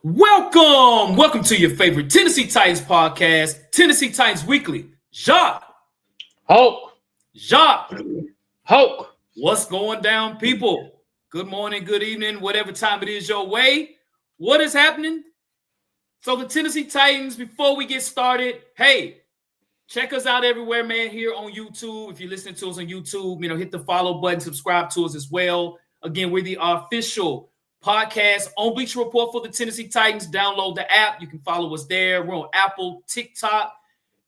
Welcome to your favorite Tennessee Titans podcast, Tennessee Titans Weekly. Jacques, Hulk, Jacques, Hulk. what's going down, people? Good morning, good evening, whatever time it is your way. What is happening? So the Tennessee Titans, before we get started, hey, check us out everywhere, man, here on YouTube. If you're listening to us on YouTube, hit the follow button, subscribe to us as well. Again, we're the official podcast on Bleacher Report for the Tennessee Titans. Download the app. You can follow us there. We're on Apple, TikTok.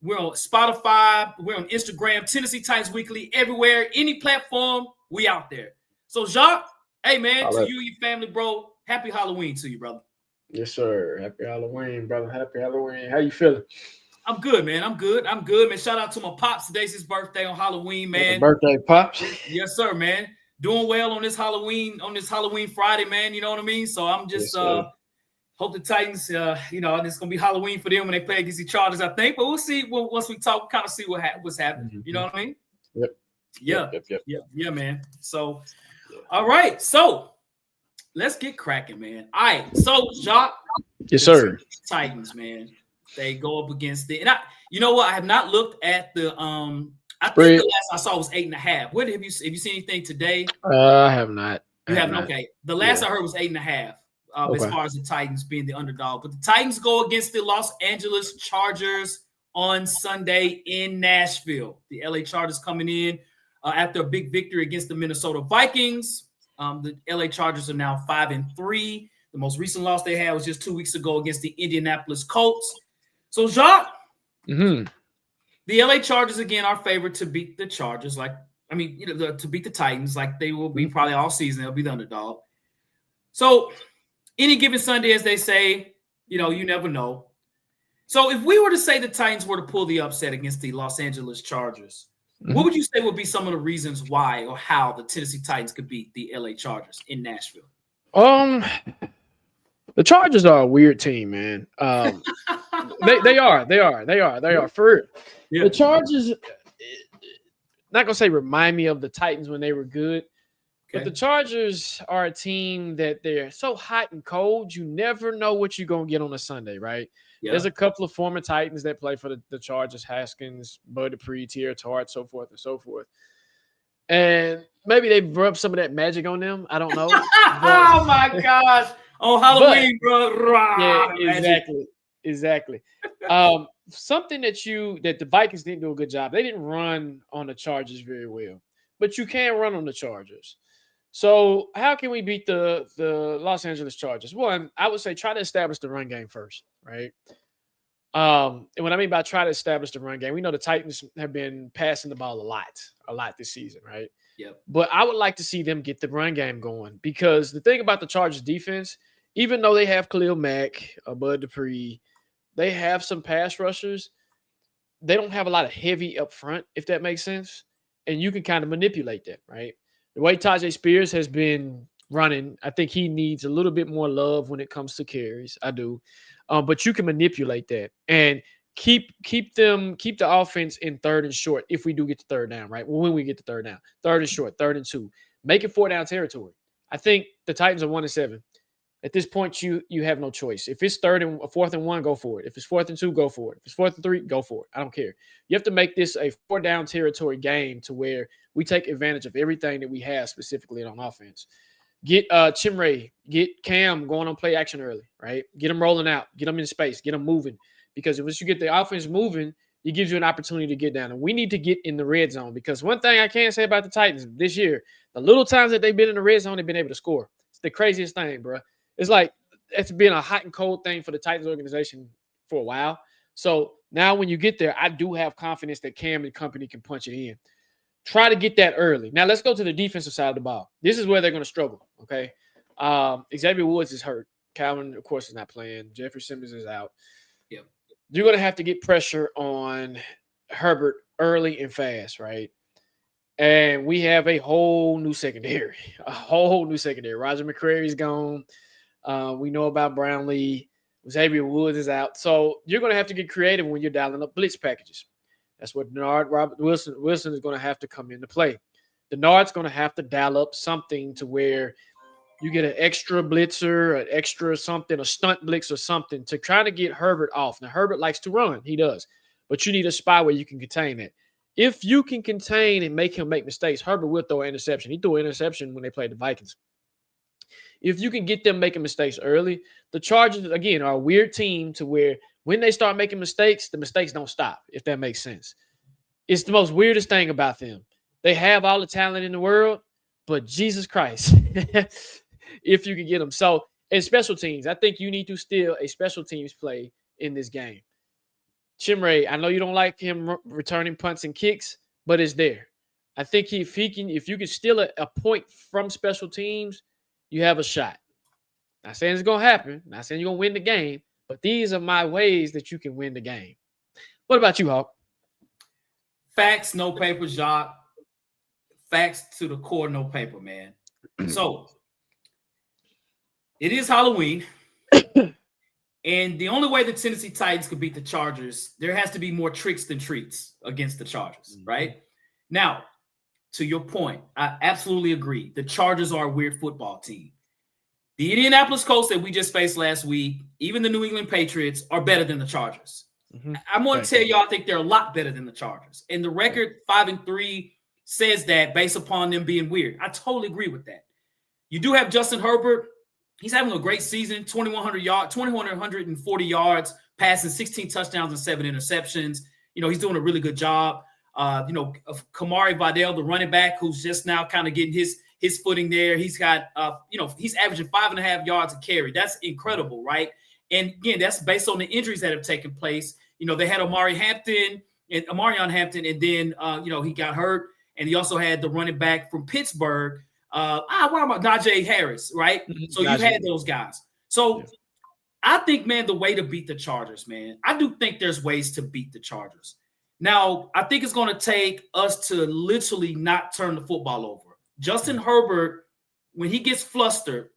We're on Spotify. We're on Instagram, Tennessee Titans Weekly, everywhere, any platform, we out there. So, Jacques, hey, man, to you and your family, bro, happy Halloween to you, brother. Yes, sir. Happy Halloween, brother. Happy Halloween. How you feeling? I'm good, man. I'm good, man. Shout out to my pops. Today's his birthday on Halloween, man. Happy birthday, pops. Yes, sir, man. Doing well on this Halloween Friday, man. You know what I mean? So I'm just hope the Titans, it's gonna be Halloween for them when they play against the Chargers, I think. But we'll see. Once we talk, kind of see what's happening. Mm-hmm. You know what I mean? Yep. Yeah, man. So, all right. So let's get cracking, man. All right. So, Jacques. Yes, sir. Titans, man. They go up against it. And you know what? I have not looked at the I think the last I saw was 8.5. What have you seen anything today? I have not. You haven't? Okay. The last I heard was 8.5. As far as the Titans being the underdog. But the Titans go against the Los Angeles Chargers on Sunday in Nashville. The LA Chargers coming in after a big victory against the Minnesota Vikings. The LA Chargers are now 5-3. The most recent loss they had was just 2 weeks ago against the Indianapolis Colts. So, Jacques, the LA Chargers, again, are favored to beat the Chargers. To beat the Titans like they will be probably all season. They'll be the underdog. So, any given Sunday, as they say, you never know. So, if we were to say the Titans were to pull the upset against the Los Angeles Chargers, what would you say would be some of the reasons why or how the Tennessee Titans could beat the LA Chargers in Nashville? The Chargers are a weird team, man. They are for real. Yeah. The Chargers, not gonna say remind me of the Titans when they were good, but the Chargers are a team that they're so hot and cold. You never know what you're gonna get on a Sunday, right? Yeah. There's a couple of former Titans that play for the Chargers: Haskins, Bud Dupree, Tier Tart, so forth and so forth. And maybe they rubbed some of that magic on them. I don't know. Oh my gosh! On Halloween, bro. Yeah, exactly. Something that the Vikings didn't do a good job. They didn't run on the Chargers very well, but you can run on the Chargers. So how can we beat the Los Angeles Chargers? One, I would say try to establish the run game first, right? And what I mean by try to establish the run game, we know the Titans have been passing the ball a lot this season, right? Yep. But I would like to see them get the run game going because the thing about the Chargers defense, even though they have Khalil Mack, Bud Dupree, they have some pass rushers. They don't have a lot of heavy up front, if that makes sense. And you can kind of manipulate that, right? The way Tajay Spears has been running, I think he needs a little bit more love when it comes to carries. I do. But you can manipulate that and keep the offense in third and short if we do get to third down, right? When we get to third down, third and short, 3rd and 2, make it 4-down territory. I think the Titans are 1-7. At this point, you have no choice. If it's 4th and 1, go for it. If it's 4th and 2, go for it. If it's 4th and 3, go for it. I don't care. You have to make this a 4-down territory game to where we take advantage of everything that we have specifically on offense. Get Chimray, get Cam going on play action early, right? Get them rolling out, get them in space, get them moving. Because once you get the offense moving, it gives you an opportunity to get down. And we need to get in the red zone because one thing I can say about the Titans this year, the little times that they've been in the red zone, they've been able to score. It's the craziest thing, bro. It's like it's been a hot and cold thing for the Titans organization for a while. So now when you get there, I do have confidence that Cam and company can punch it in. Try to get that early. Now let's go to the defensive side of the ball. This is where they're going to struggle, okay? Xavier Woods is hurt. Calvin, of course, is not playing. Jeffrey Simmons is out. Yep. You're going to have to get pressure on Herbert early and fast, right? And we have a whole new secondary. Roger McCreary's gone. We know about Brownlee. Xavier Woods is out. So you're going to have to get creative when you're dialing up blitz packages. That's what Robert Wilson is going to have to come into play. Denard's going to have to dial up something to where You get an extra blitzer, an extra something, a stunt blitz or something to try to get Herbert off. Now, Herbert likes to run. He does. But you need a spot where you can contain it. If you can contain and make him make mistakes, Herbert will throw an interception. He threw an interception when they played the Vikings. If you can get them making mistakes early, the Chargers, again, are a weird team to where when they start making mistakes, the mistakes don't stop, if that makes sense. It's the most weirdest thing about them. They have all the talent in the world, but Jesus Christ, if you can get them. So, in special teams, I think you need to steal a special teams play in this game. Chimray, I know you don't like him returning punts and kicks, but it's there. I think if you can steal a point from special teams, you have a shot. Not saying it's gonna happen. Not saying you're gonna win the game, but these are my ways that you can win the game. What about you, Hawk? Facts, no paper, Jacques. Facts to the core, no paper, man. So it is Halloween. And the only way the Tennessee Titans could beat the Chargers, there has to be more tricks than treats against the Chargers, right? Now, to your point, I absolutely agree. The Chargers are a weird football team. The Indianapolis Colts that we just faced last week, even the New England Patriots, are better than the Chargers. I'm going to tell y'all, I think they're a lot better than the Chargers. And the record 5-3 says that based upon them being weird. I totally agree with that. You do have Justin Herbert. He's having a great season, 2,140 yards, passing 16 touchdowns and 7 interceptions. He's doing a really good job. Kamari Vidal, the running back, who's just now kind of getting his footing there. He's got, he's averaging 5.5 yards a carry. That's incredible, right? And again, that's based on the injuries that have taken place. They had Omarion Hampton, and then, he got hurt. And he also had the running back from Pittsburgh, Najee Harris, right? So you've had those guys. So I think, man, the way to beat the Chargers, man, I do think there's ways to beat the Chargers. Now, I think it's going to take us to literally not turn the football over. Justin Herbert, when he gets flustered,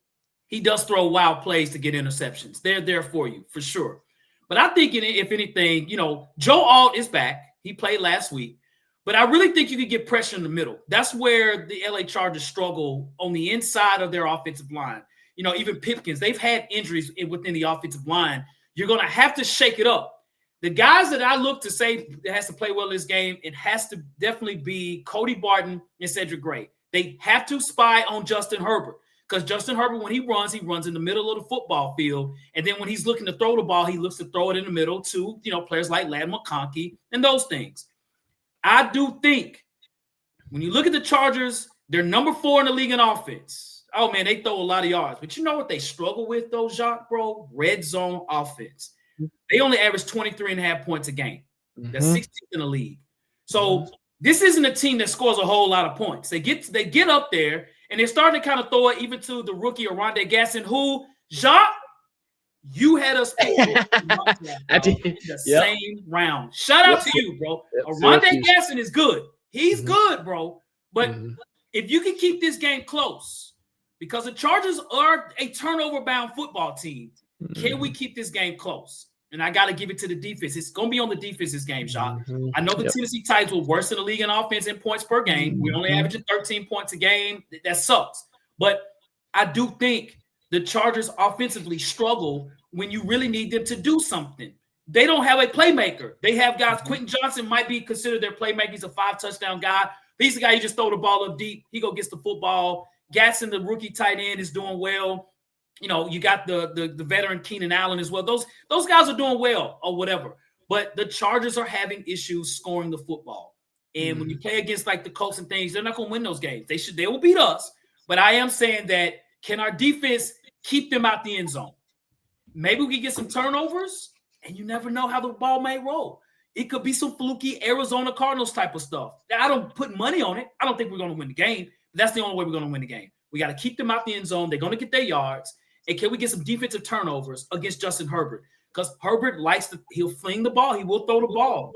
he does throw wild plays to get interceptions. They're there for you, for sure. But I think, if anything, Joe Alt is back. He played last week. But I really think you could get pressure in the middle. That's where the LA Chargers struggle on the inside of their offensive line. Even Pipkins, they've had injuries within the offensive line. You're going to have to shake it up. The guys that I look to say that has to play well in this game, it has to definitely be Cody Barton and Cedric Gray. They have to spy on Justin Herbert because Justin Herbert, when he runs in the middle of the football field. And then when he's looking to throw the ball, he looks to throw it in the middle to, players like Ladd McConkey and those things. I do think when you look at the Chargers, they're number 4 in the league in offense. Oh, man, they throw a lot of yards. But you know what they struggle with, though, Jacques, bro? Red zone offense. They only average 23.5 points a game. That's 16th in the league. So this isn't a team that scores a whole lot of points. They get up there, and they're starting to kind of throw it even to the rookie, Oronde Gasson, who, Jacques, you had us pick the same round. Shout out to you, bro. Oronde Gasson is good. He's good, bro. But if you can keep this game close, because the Chargers are a turnover-bound football team, can we keep this game close? And I got to give it to the defense. It's going to be on the defense's game, Jacques. I know the Tennessee Titans were worse in the league in offense in points per game. We're only averaging 13 points a game. That sucks. But I do think the Chargers offensively struggle when you really need them to do something. They don't have a playmaker. They have guys. Quentin Johnson might be considered their playmaker. He's a 5-touchdown guy. He's the guy you just throw the ball up deep. He gets the football. Gatson, the rookie tight end, is doing well. You got the veteran Keenan Allen as well. Those guys are doing well or whatever. But the Chargers are having issues scoring the football. And when you play against like the Colts and things, they're not going to win those games. They will beat us. But I am saying that, can our defense keep them out the end zone? Maybe we can get some turnovers, and you never know how the ball may roll. It could be some fluky Arizona Cardinals type of stuff. I don't put money on it. I don't think we're going to win the game. But that's the only way we're going to win the game. We got to keep them out the end zone. They're going to get their yards. And can we get some defensive turnovers against Justin Herbert? Because Herbert he'll fling the ball. He will throw the ball.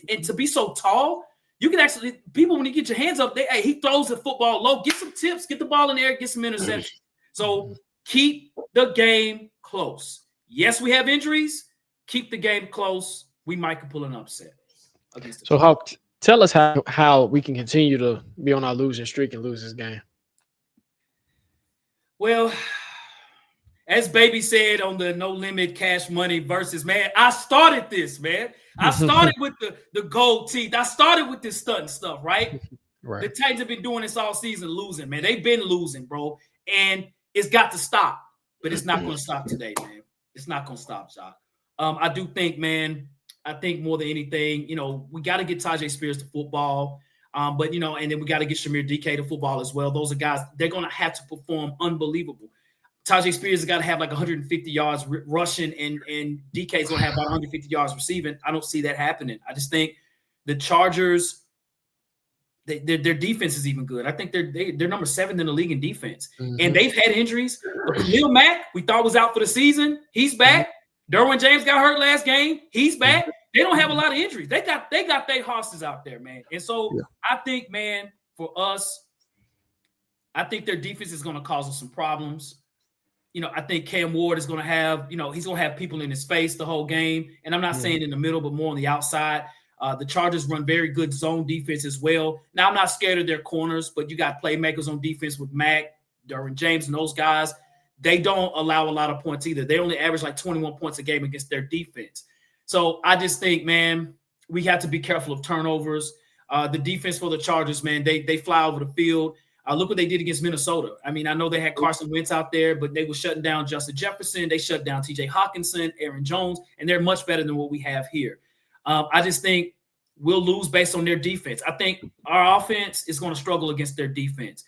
And to be so tall, you can actually, people, when you get your hands up, he throws the football low. Get some tips, get the ball in the air, get some interceptions. So keep the game close. Yes, we have injuries. Keep the game close. We might pull an upset. So, Hawk, tell us how we can continue to be on our losing streak and lose this game. Well, as Baby said on the No Limit Cash Money versus, man, I started this, man. I started with the gold teeth. I started with this stunt stuff, right? Right. The Titans have been doing this all season, losing, man. They've been losing, bro. And it's got to stop. But it's not going to stop today, man. It's not going to stop, Jock. I do think, man, I think more than anything, we got to get Tyjae Spears to football. But, and then we got to get Shamir DK to football as well. Those are guys, they're going to have to perform unbelievable. Tyjae Spears has got to have like 150 yards rushing, and DK is going to have about 150 yards receiving. I don't see that happening. I just think the Chargers, their defense is even good. I think they're number 7 in the league in defense. Mm-hmm. And they've had injuries. But Khalil Mack, we thought was out for the season. He's back. Mm-hmm. Derwin James got hurt last game. He's back. Mm-hmm. They don't have a lot of injuries. They got their horses out there, man. And so I think, man, for us, I think their defense is going to cause us some problems. I think Cam Ward is going to have, he's going to have people in his face the whole game. And I'm not saying in the middle, but more on the outside. The Chargers run very good zone defense as well. Now, I'm not scared of their corners, but you got playmakers on defense with Mack, Derwin James, and those guys. They don't allow a lot of points either. They only average like 21 points a game against their defense. So I just think, man, we have to be careful of turnovers. The defense for the Chargers, man, they fly over the field. Look what they did against Minnesota. I mean, I know they had Carson Wentz out there, but they were shutting down Justin Jefferson. They shut down T.J. Hawkinson, Aaron Jones, and they're much better than what we have here. I just think we'll lose based on their defense. I think our offense is going to struggle against their defense.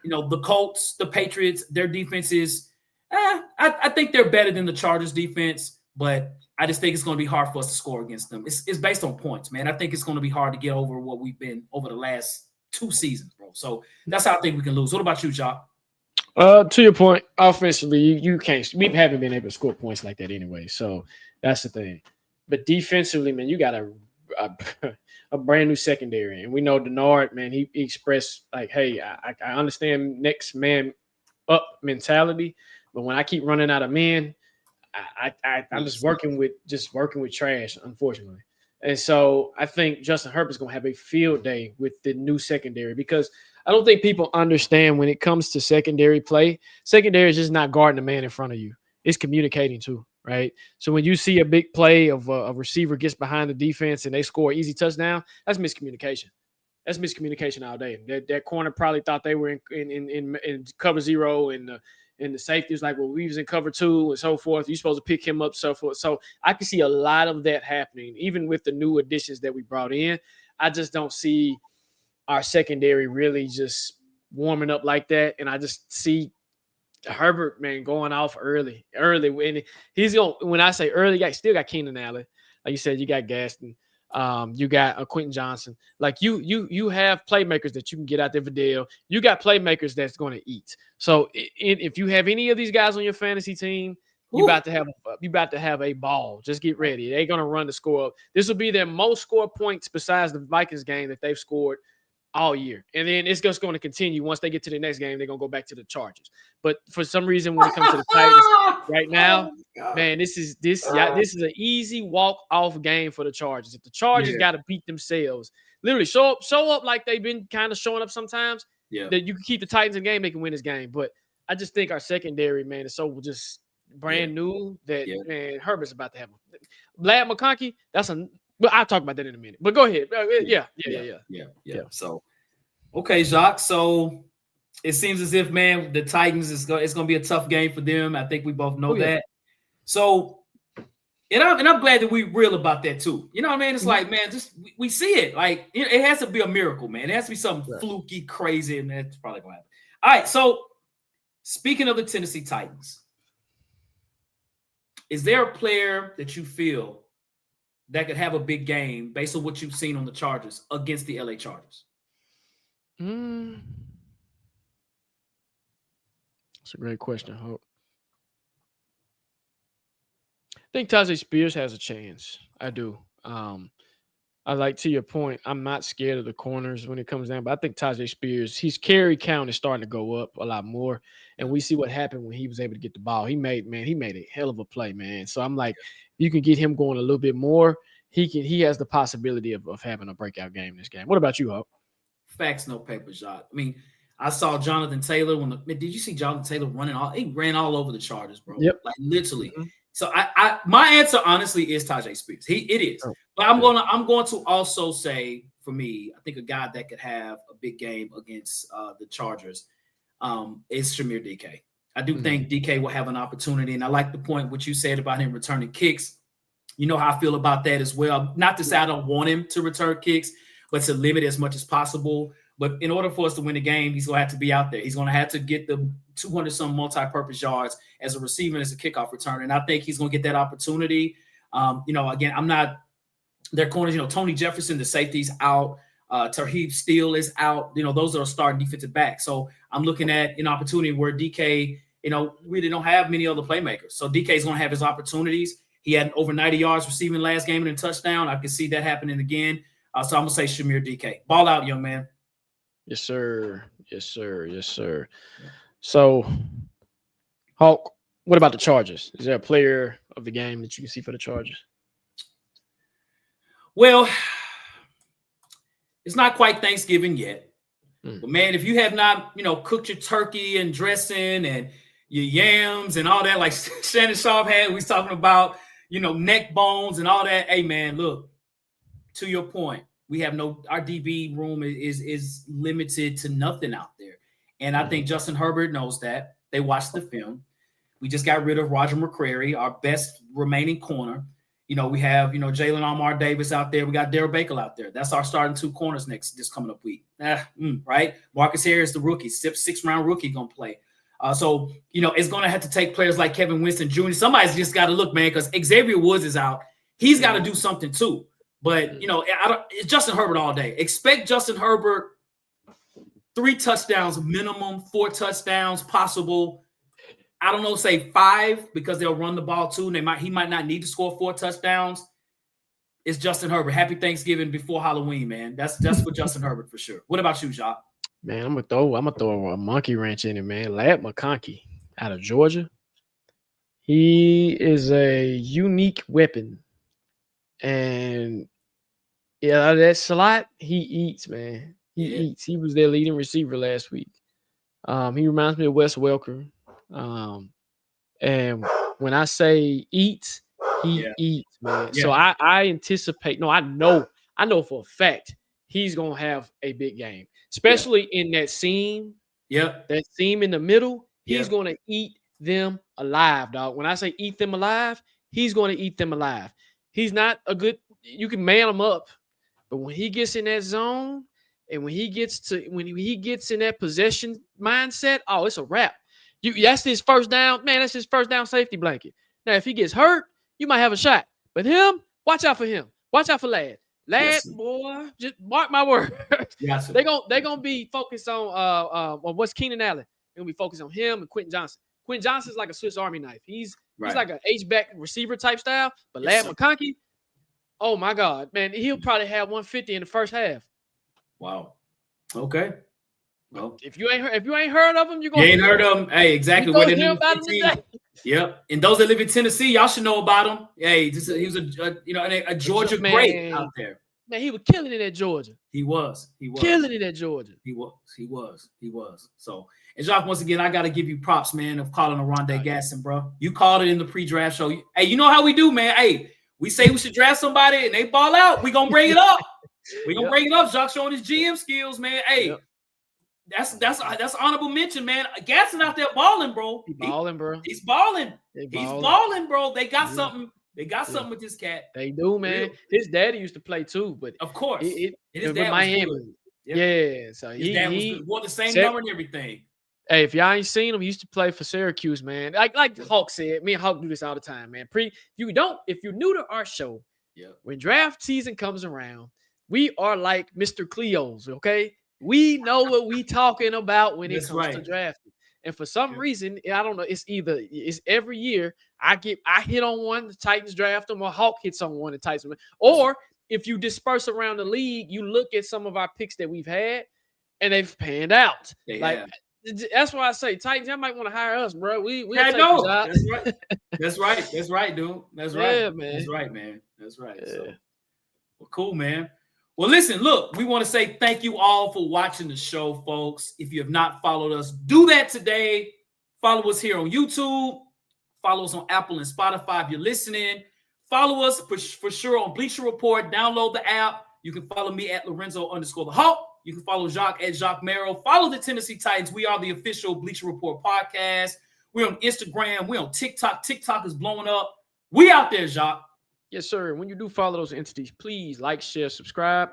The Colts, the Patriots, their defense is I think they're better than the Chargers defense, but I just think it's going to be hard for us to score against them. It's based on points, man. I think it's going to be hard to get over what we've been over the last 2 seasons, bro. So that's how I think we can lose. What about you, Jock? To your point, offensively, you can't. We haven't been able to score points like that anyway. So that's the thing. But defensively, man, you got a brand new secondary, and we know Denard, man. He expressed like, "Hey, I understand next man up mentality, but when I keep running out of men, I'm just working with trash, unfortunately." And so I think Justin Herbert's going to have a field day with the new secondary, because I don't think people understand when it comes to secondary play. Secondary is just not guarding the man in front of you. It's communicating too, right? So when you see a big play of a receiver gets behind the defense and they score an easy touchdown, that's miscommunication. That's miscommunication all day. That corner probably thought they were in cover 0, and the safety was like, well, we was in cover 2 and so forth. You're supposed to pick him up, so forth. So I can see a lot of that happening, even with the new additions that we brought in. I just don't see our secondary really just warming up like that. And I just see Herbert, man, going off early. When he's going, when I say early, you still got Keenan Allen. Like you said, you got Gaston. You got Quentin Johnson. Like you have playmakers that you can get out there for Dale. You got playmakers that's going to eat. So if you have any of these guys on your fantasy team, you about to have a ball. Just get ready. They're going to run the score up. This will be their most score points besides the Vikings game that they've scored all year. And then it's just going to continue. Once they get to the next game, they're going to go back to the Chargers. But for some reason, when it comes to the Titans right now, man, this is an easy walk-off game for the Chargers. If the Chargers got to beat themselves, literally show up like they've been kind of showing up sometimes, that you can keep the Titans in the game, they can win this game. But I just think our secondary, man, is so just brand new that, man, Herbert's about to have Vlad McConkey, well, I'll talk about that in a minute. But go ahead. Yeah. So, okay, Jacques. So it seems as if, man, the Titans it's going to be a tough game for them. I think we both know that. So, and I'm glad that we're real about that too. You know what I mean? It's like, man, just we see it. Like it has to be a miracle, man. It has to be something fluky, crazy, and that's probably going to happen. All right. So, speaking of the Tennessee Titans, is there a player that you feel that could have a big game based on what you've seen on the Chargers against the LA Chargers? That's a great question, Hope. I think Tyjae Spears has a chance. I do. I like, to your point, I'm not scared of the corners when it comes down, but I think Tyjae Spears, his carry count is starting to go up a lot more. And we see what happened when he was able to get the ball. He made a hell of a play, man. So I'm like, you can get him going a little bit more. He has the possibility of having a breakout game in this game. What about you, Hope? Facts, no paper, Jacques. I mean, I saw Jonathan Taylor did you see Jonathan Taylor running he ran all over the Chargers, bro. Yep. Like literally. Mm-hmm. So my answer honestly is Tajay Spears. It is. Oh, but I'm going to also say for me, I think a guy that could have a big game against the Chargers is Shamir DK. I do think DK will have an opportunity, and I like the point what you said about him returning kicks. You know how I feel about that as well. Not to say I don't want him to return kicks, but to limit as much as possible. But in order for us to win the game, he's going to have to be out there. He's going to have to get the 200-some multi-purpose yards as a receiver and as a kickoff returner. And I think he's going to get that opportunity. Again, I'm not – their corners, Tony Jefferson, the safety's out. Tarheeb Steele is out. Those are starting defensive backs. So I'm looking at an opportunity where DK, really don't have many other playmakers. So DK is going to have his opportunities. He had over 90 yards receiving last game and a touchdown. I can see that happening again. So I'm going to say Shamir DK. Ball out, young man. Yes, sir. Yes, sir. Yes, sir. So, Hawk, what about the Chargers? Is there a player of the game that you can see for the Chargers? Well, it's not quite Thanksgiving yet. But, man, if you have not, cooked your turkey and dressing and your yams and all that, like Shannon Sharp had, we was talking about, neck bones and all that. Hey, man, look, to your point, we have our DB room is limited to nothing out there. And I think Justin Herbert knows that. They watched the film. We just got rid of Roger McCreary, our best remaining corner. We have, Jalen Almar Davis out there. We got Darrell Baker out there. That's our starting 2 corners this coming up week. Right? Marcus Harris, the rookie, 6th-round rookie going to play. So, it's going to have to take players like Kevin Winston Jr. Somebody's just got to look, man, because Xavier Woods is out. He's got to do something too. But, it's Justin Herbert all day. Expect Justin Herbert 3 touchdowns minimum, 4 touchdowns possible. I don't know, say 5 because they'll run the ball too. And he might not need to score 4 touchdowns. It's Justin Herbert. Happy Thanksgiving before Halloween, man. That's for Justin Herbert for sure. What about you, Jacques? Man, I'm gonna throw a monkey wrench in it, man. Ladd McConkey out of Georgia. He is a unique weapon. And that slot, he eats, man. He eats. He was their leading receiver last week. He reminds me of Wes Welker. And when I say eats, he eats, man. Yeah. So I anticipate. No, I know for a fact he's gonna have a big game, especially in that seam. Yep. That seam in the middle. He's gonna eat them alive, dog. When I say eat them alive, he's gonna eat them alive. He's not a good. You can man him up, but when he gets in that zone and when he gets in that possession mindset, oh, it's a wrap. That's his first down, man. That's his first down safety blanket. Now, if he gets hurt, you might have a shot. But him, watch out for him. Watch out for Ladd. Ladd, boy, just mark my word. Yes, they're gonna be focused on what's Keenan Allen. They're gonna be focused on him and Quentin Johnson. Quentin Johnson's like a Swiss Army knife. He's like an H-back receiver type style. But Ladd McConkey, oh my God, man, he'll probably have 150 in the first half. Wow. Okay. Well, if you ain't heard of him, you ain't heard of him. Hey, exactly. What hear about him today. Yep. And those that live in Tennessee, y'all should know about him. Hey, he was a Georgia great out there. Man, he was killing it at Georgia. He was killing it at Georgia. He was. So, and Jacques, once again, I got to give you props, man, of calling Oronde Gasson, bro. You called it in the pre-draft show. Hey, you know how we do, man. Hey, we say we should draft somebody and they ball out. We gonna bring it up. We gonna bring it up. Jacques showing his GM skills, man. Hey. That's honorable mention, man. Gasson out there balling, bro. He's balling, bro. He's balling. He's balling, bro. They got something. They got something with this cat. They do, man. Real. His daddy used to play too, but of course, his dad Miami. Yeah, so his dad wore the same number and everything. Hey, if y'all ain't seen him, he used to play for Syracuse, man. Like Hawk said, me and Hawk do this all the time, man. If you're new to our show, when draft season comes around, we are like Mr. Cleo's, okay? We know what we talking about when it comes to drafting. And for some reason, I don't know, it's every year I hit on one, the Titans draft them, or Hawk hits on one, the Titans. Or if you disperse around the league, you look at some of our picks that we've had and they've panned out. That's why I say Titans, y'all might want to hire us, bro. We know. That's right. That's right, dude. That's right. Yeah, man. That's right, man. That's right. Yeah. So, well, cool, man. Well, listen, look, we want to say thank you all for watching the show, folks. If you have not followed us, do that today. Follow us here on YouTube. Follow us on Apple and Spotify if you're listening. Follow us for sure on Bleacher Report. Download the app. You can follow me at Lorenzo_the Hawk. You can follow Jacques at Jacques Merrill. Follow the Tennessee Titans. We are the official Bleacher Report podcast. We're on Instagram. We're on TikTok. TikTok is blowing up. We out there, Jacques. Yes, sir. When you do follow those entities, please like, share, subscribe,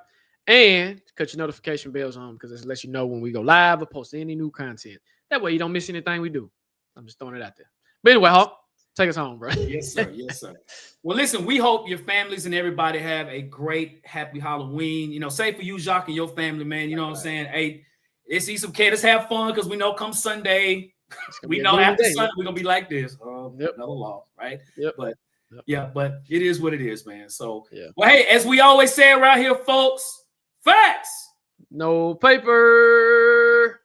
and cut your notification bells on because it lets you know when we go live or post any new content. That way you don't miss anything we do. I'm just throwing it out there. But anyway, Hawk, take us home, bro. Yes, sir. Yes, sir. Well, listen, we hope your families and everybody have a great, happy Halloween. You know, say for you, Jacques, and your family, man. You know what I'm saying? Hey, let's eat some cake. Let's have fun because we know come Sunday, we know after Sunday we're going to be like this. Another loss, right? Yep. But yeah, but it is what it is, man. So, yeah. Well, hey, as we always say around here, folks, facts. No paper.